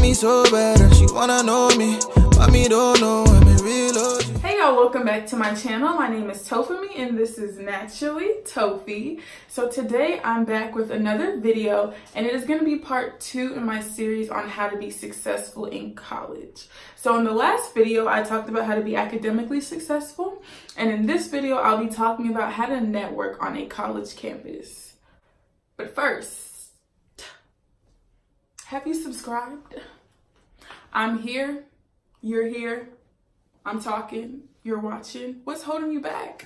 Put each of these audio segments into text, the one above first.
me so bad and she wanna know me, but me don't know I'm a real OG. Hey y'all, welcome back to my channel. My name is Tofy and this is Naturallytofy. So today I'm back with another video, and it is going to be part 2 in my series on how to be successful in college. So in the last video I talked about how to be academically successful, and in this video I'll be talking about how to network on a college campus. But first, have you subscribed? I'm here, you're here, I'm talking, you're watching. What's holding you back?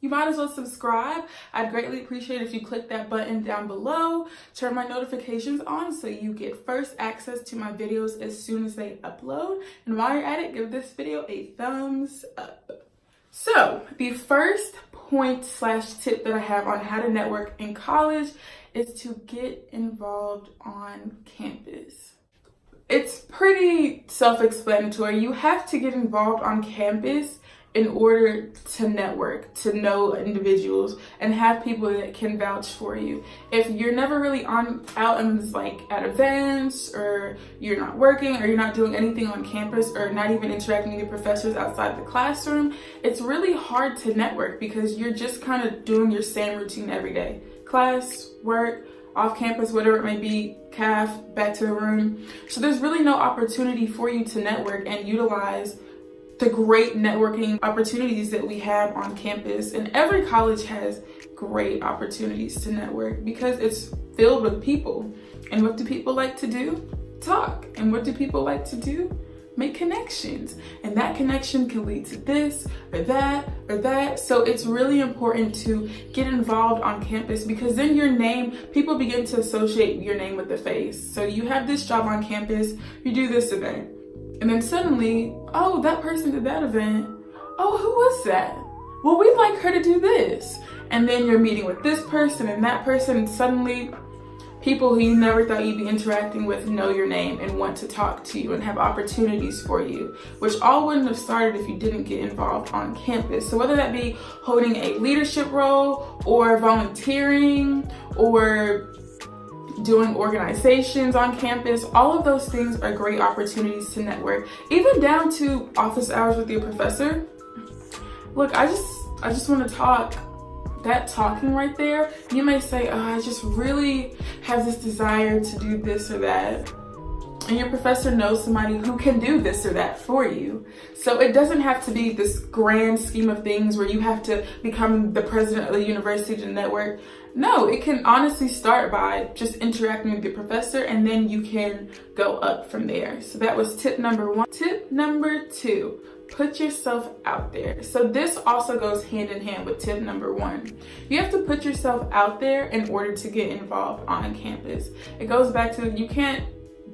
You might as well subscribe. I'd greatly appreciate if you click that button down below, turn my notifications on so you get first access to my videos as soon as they upload. And while you're at it, give this video a thumbs up. So the first point/tip that I have on how to network in college is to get involved on campus. It's pretty self-explanatory. You have to get involved on campus in order to network, to know individuals, and have people that can vouch for you. If you're never really out and like at events, or you're not working, or you're not doing anything on campus, or not even interacting with your professors outside the classroom, it's really hard to network because you're just kind of doing your same routine every day. Class, work, off campus, whatever it may be, CAF, back to the room. So there's really no opportunity for you to network and utilize the great networking opportunities that we have on campus. And every college has great opportunities to network because it's filled with people. And what do people like to do? Talk. And what do people like to do? Make connections. And that connection can lead to this or that or that. So it's really important to get involved on campus, because then your name, people begin to associate your name with the face. So you have this job on campus, you do this event, and then suddenly, oh, that person did that event. Oh, who was that? Well, we'd like her to do this. And then you're meeting with this person and that person, and suddenly people who you never thought you'd be interacting with know your name and want to talk to you and have opportunities for you, which all wouldn't have started if you didn't get involved on campus. So whether that be holding a leadership role, or volunteering, or doing organizations on campus, all of those things are great opportunities to network, even down to office hours with your professor. Look, I just want to talk. That talking right there, you may say, oh, I just really have this desire to do this or that. And your professor knows somebody who can do this or that for you. So it doesn't have to be this grand scheme of things where you have to become the president of the university to network. No, it can honestly start by just interacting with your professor, and then you can go up from there. So that was tip number 1. Tip number 2, put yourself out there. So this also goes hand in hand with tip number 1. You have to put yourself out there in order to get involved on campus. It goes back to, you can't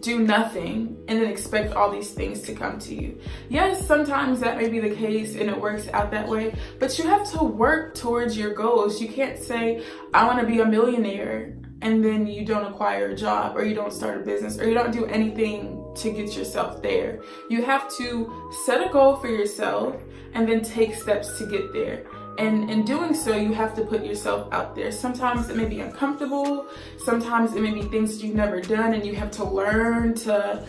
do nothing and then expect all these things to come to you. Yes, sometimes that may be the case and it works out that way, but you have to work towards your goals. You can't say, I want to be a millionaire, and then you don't acquire a job, or you don't start a business, or you don't do anything to get yourself there. You have to set a goal for yourself and then take steps to get there. And in doing so, you have to put yourself out there. Sometimes it may be uncomfortable. Sometimes it may be things that you've never done, and you have to learn to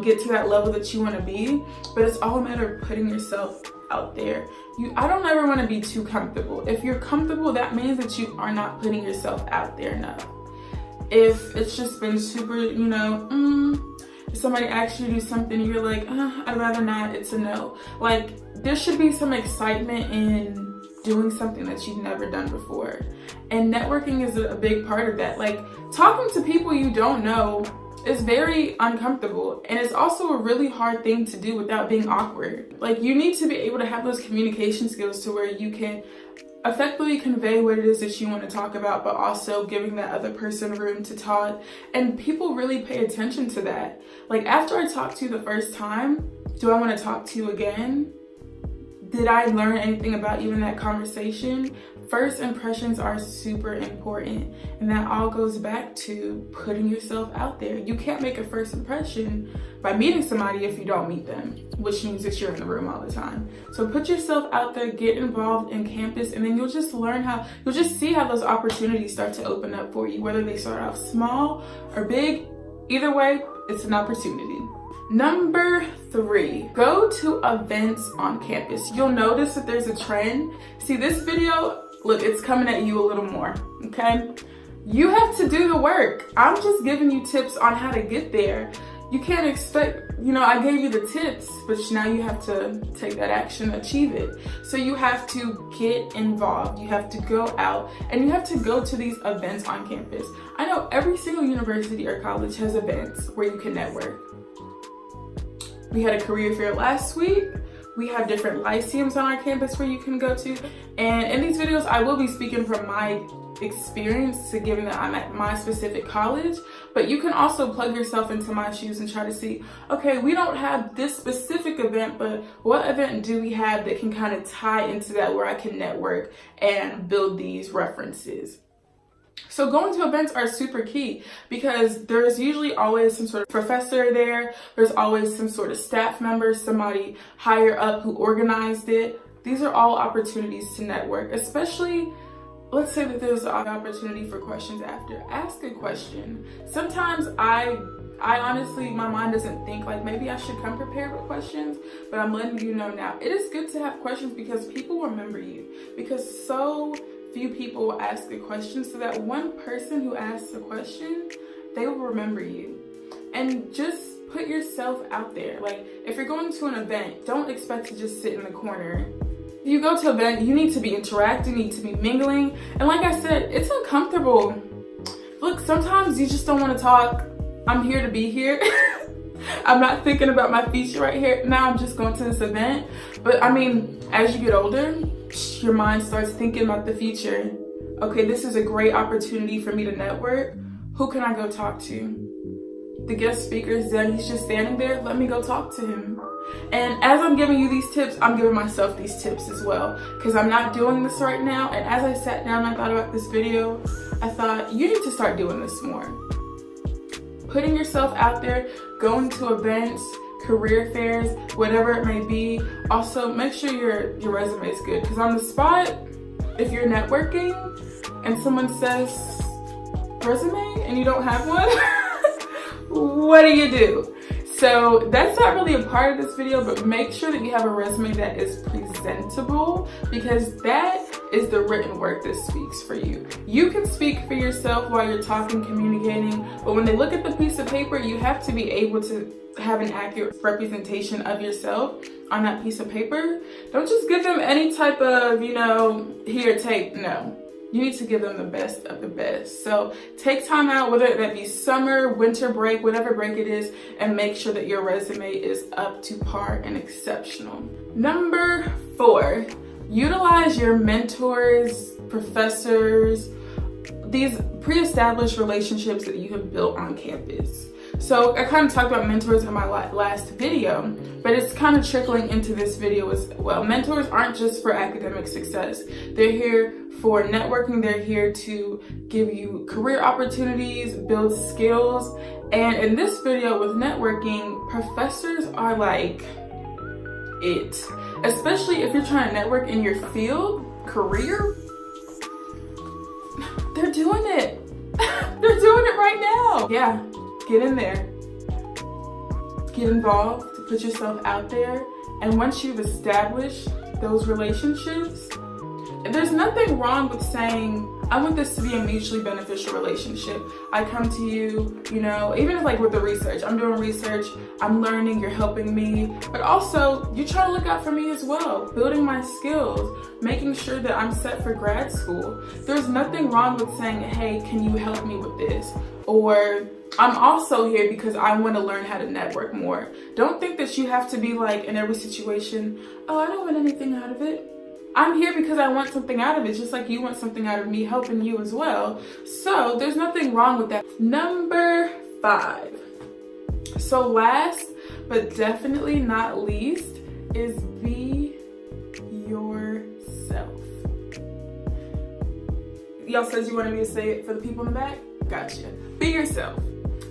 get to that level that you want to be. But it's all a matter of putting yourself out there. I don't ever want to be too comfortable. If you're comfortable, that means that you are not putting yourself out there enough. If it's just been super, if somebody asks you to do something, you're like, I'd rather not, it's a no. Like, there should be some excitement in doing something that you've never done before. And networking is a big part of that. Like, talking to people you don't know is very uncomfortable, and it's also a really hard thing to do without being awkward. Like, you need to be able to have those communication skills to where you can effectively convey what it is that you want to talk about, but also giving that other person room to talk. And people really pay attention to that. Like, after I talked to you the first time, do I want to talk to you again? Did I learn anything about you in that conversation? First impressions are super important, and that all goes back to putting yourself out there. You can't make a first impression by meeting somebody if you don't meet them, which means that you're in the room all the time. So put yourself out there, get involved in campus, and then you'll just see how those opportunities start to open up for you, whether they start off small or big. Either way, It's an opportunity. Number 3, go to events on campus. You'll notice that there's a trend. See, this video, look, it's coming at you a little more, okay? You have to do the work. I'm just giving you tips on how to get there. You can't expect, I gave you the tips, but now you have to take that action, achieve it. So you have to get involved. You have to go out and you have to go to these events on campus. I know every single university or college has events where you can network. We had a career fair last week. We have different lyceums on our campus where you can go to. And in these videos, I will be speaking from my experience, to given that I'm at my specific college, but you can also plug yourself into my shoes and try to see, okay, we don't have this specific event, but what event do we have that can kind of tie into that, where I can network and build these references. So going to events are super key, because there's usually always some sort of professor there. There's always some sort of staff member, somebody higher up who organized it. These are all opportunities to network, especially let's say that there's an opportunity for questions after. Ask a question. Sometimes I honestly, my mind doesn't think like maybe I should come prepared with questions, but I'm letting you know now. It is good to have questions because people remember you. Because so few people will ask a question, so that one person who asks a question, they will remember you. And just put yourself out there. Like, if you're going to an event, don't expect to just sit in the corner. If you go to an event, you need to be interacting, you need to be mingling. And like I said, it's uncomfortable. Look, sometimes you just don't want to talk. I'm here to be here. I'm not thinking about my future right here. Now I'm just going to this event. But I mean, as you get older, your mind starts thinking about the future. Okay, this is a great opportunity for me to network. Who can I go talk to? The guest speaker is done. He's just standing there. Let me go talk to him. And as I'm giving you these tips, I'm giving myself these tips as well, because I'm not doing this right now. And as I sat down and I thought about this video, I thought, you need to start doing this more. Putting yourself out there, going to events, career fairs, whatever it may be. Also, make sure your resume is good, because on the spot, if you're networking and someone says resume and you don't have one, what do you do? So that's not really a part of this video, but make sure that you have a resume that is presentable, because that is the written work that speaks for you. You can speak for yourself while you're talking, communicating, but when they look at the piece of paper, you have to be able to have an accurate representation of yourself on that piece of paper. Don't just give them any type of, here, take. No. You need to give them the best of the best. So take time out, whether that be summer, winter break, whatever break it is, and make sure that your resume is up to par and exceptional. Number 4, utilize your mentors, professors, these pre-established relationships that you have built on campus. So I kind of talked about mentors in my last video, but it's kind of trickling into this video as well. Mentors aren't just for academic success. They're here for networking. They're here to give you career opportunities, build skills. And in this video with networking, professors are like it. Especially if you're trying to network in your field, career, they're doing it. They're doing it right now. Yeah. Get in there, get involved, put yourself out there. And once you've established those relationships, there's nothing wrong with saying, I want this to be a mutually beneficial relationship. I come to you, even if like with the research, I'm doing research, I'm learning, you're helping me, but also you try to look out for me as well, building my skills, making sure that I'm set for grad school. There's nothing wrong with saying, hey, can you help me with this? Or I'm also here because I want to learn how to network more. Don't think that you have to be like in every situation, oh, I don't want anything out of it. I'm here because I want something out of it, just like you want something out of me helping you as well. So there's nothing wrong with that. Number 5. So last but definitely not least is be yourself. Y'all says you wanted me to say it for the people in the back? Gotcha. Be yourself.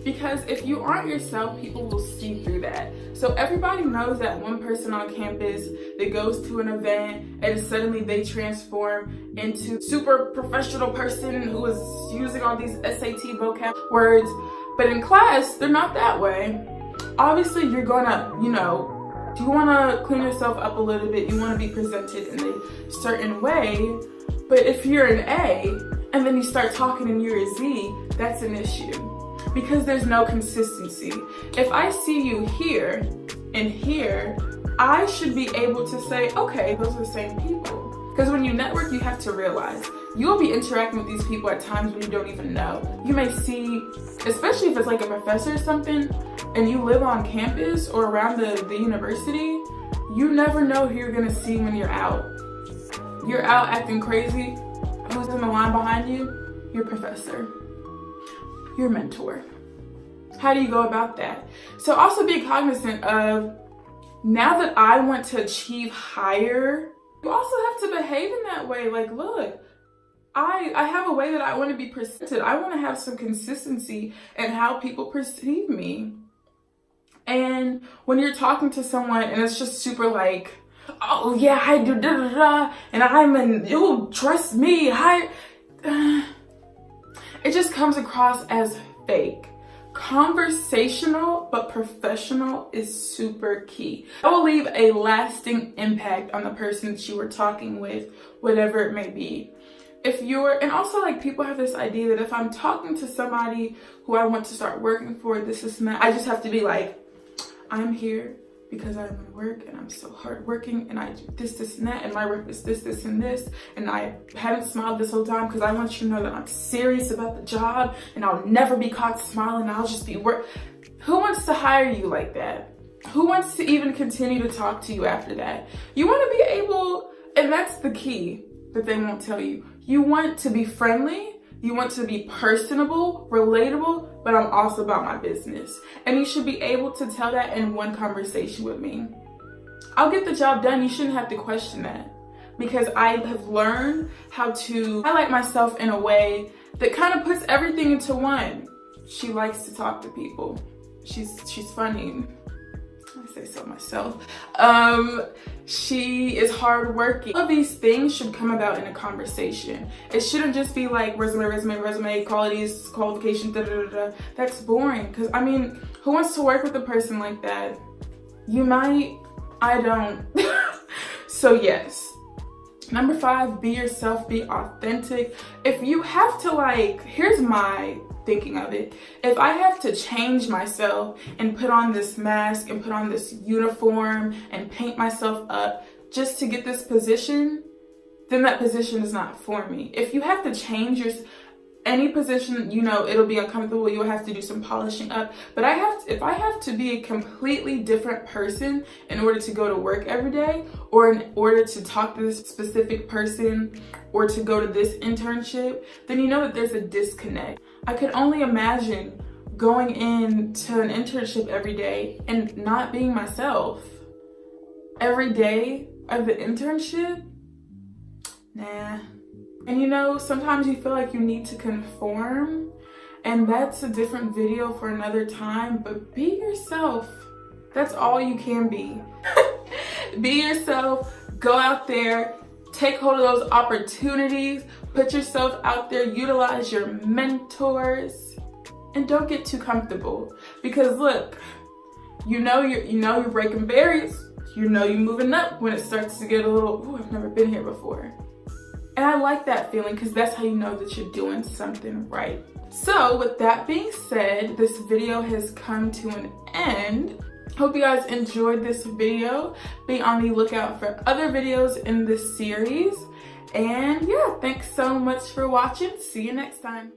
Because if you aren't yourself, people will see through that. So everybody knows that one person on campus that goes to an event and suddenly they transform into super professional person who is using all these SAT vocab words. But in class, they're not that way. Obviously, you're gonna, you want to clean yourself up a little bit. You want to be presented in a certain way. But if you're an A and then you start talking and you're a Z, that's an issue because there's no consistency. If I see you here and here, I should be able to say, okay, those are the same people. Because when you network, you have to realize you'll be interacting with these people at times when you don't even know. You may see, especially if it's like a professor or something, and you live on campus or around the university, you never know who you're gonna see when you're out. You're out acting crazy. Who's in the line behind you? Your professor, your mentor. How do you go about that? So also be cognizant of, now that I want to achieve higher, you also have to behave in that way. Like, look, I have a way that I want to be presented. I want to have some consistency in how people perceive me. And when you're talking to someone and it's just super like, oh yeah, I do da da da, and oh, trust me, it just comes across as fake. Conversational but professional is super key. That will leave a lasting impact on the person that you were talking with, whatever it may be. And also like people have this idea that if I'm talking to somebody who I want to start working for, this and that, I just have to be like, I'm here because I want to work and I'm so hardworking and I do this and that, and my work is this and this, and I haven't smiled this whole time because I want you to know that I'm serious about the job and I'll never be caught smiling. I'll just be Who wants to hire you like that? Who wants to even continue to talk to you after that? You want to be able, and that's the key that they won't tell you. You want to be friendly. You want to be personable, relatable, but I'm also about my business. And you should be able to tell that in one conversation with me. I'll get the job done. You shouldn't have to question that, because I have learned how to highlight myself in a way that kind of puts everything into one. She likes to talk to people. She's funny. I say so myself. She is hardworking. All of these things should come about in a conversation. It shouldn't just be like resume, qualities, qualifications, da da da da. That's boring. Because I mean, who wants to work with a person like that? You might. I don't. So yes. Number 5, be yourself, be authentic. If you have to here's my thinking of it. If I have to change myself and put on this mask and put on this uniform and paint myself up just to get this position, then that position is not for me. If you have to change any position, it'll be uncomfortable. You'll have to do some polishing up. But if I have to be a completely different person in order to go to work every day, or in order to talk to this specific person, or to go to this internship, then you know that there's a disconnect. I could only imagine going into an internship every day and not being myself. Every day of the internship? Nah. And sometimes you feel like you need to conform, and that's a different video for another time, but be yourself. That's all you can be. Be yourself, go out there, take hold of those opportunities, put yourself out there, utilize your mentors, and don't get too comfortable. Because look, you're breaking barriers, you're moving up when it starts to get a little, ooh, I've never been here before. And I like that feeling, because that's how you know that you're doing something right. So with that being said, this video has come to an end. Hope you guys enjoyed this video. Be on the lookout for other videos in this series. And yeah, thanks so much for watching. See you next time.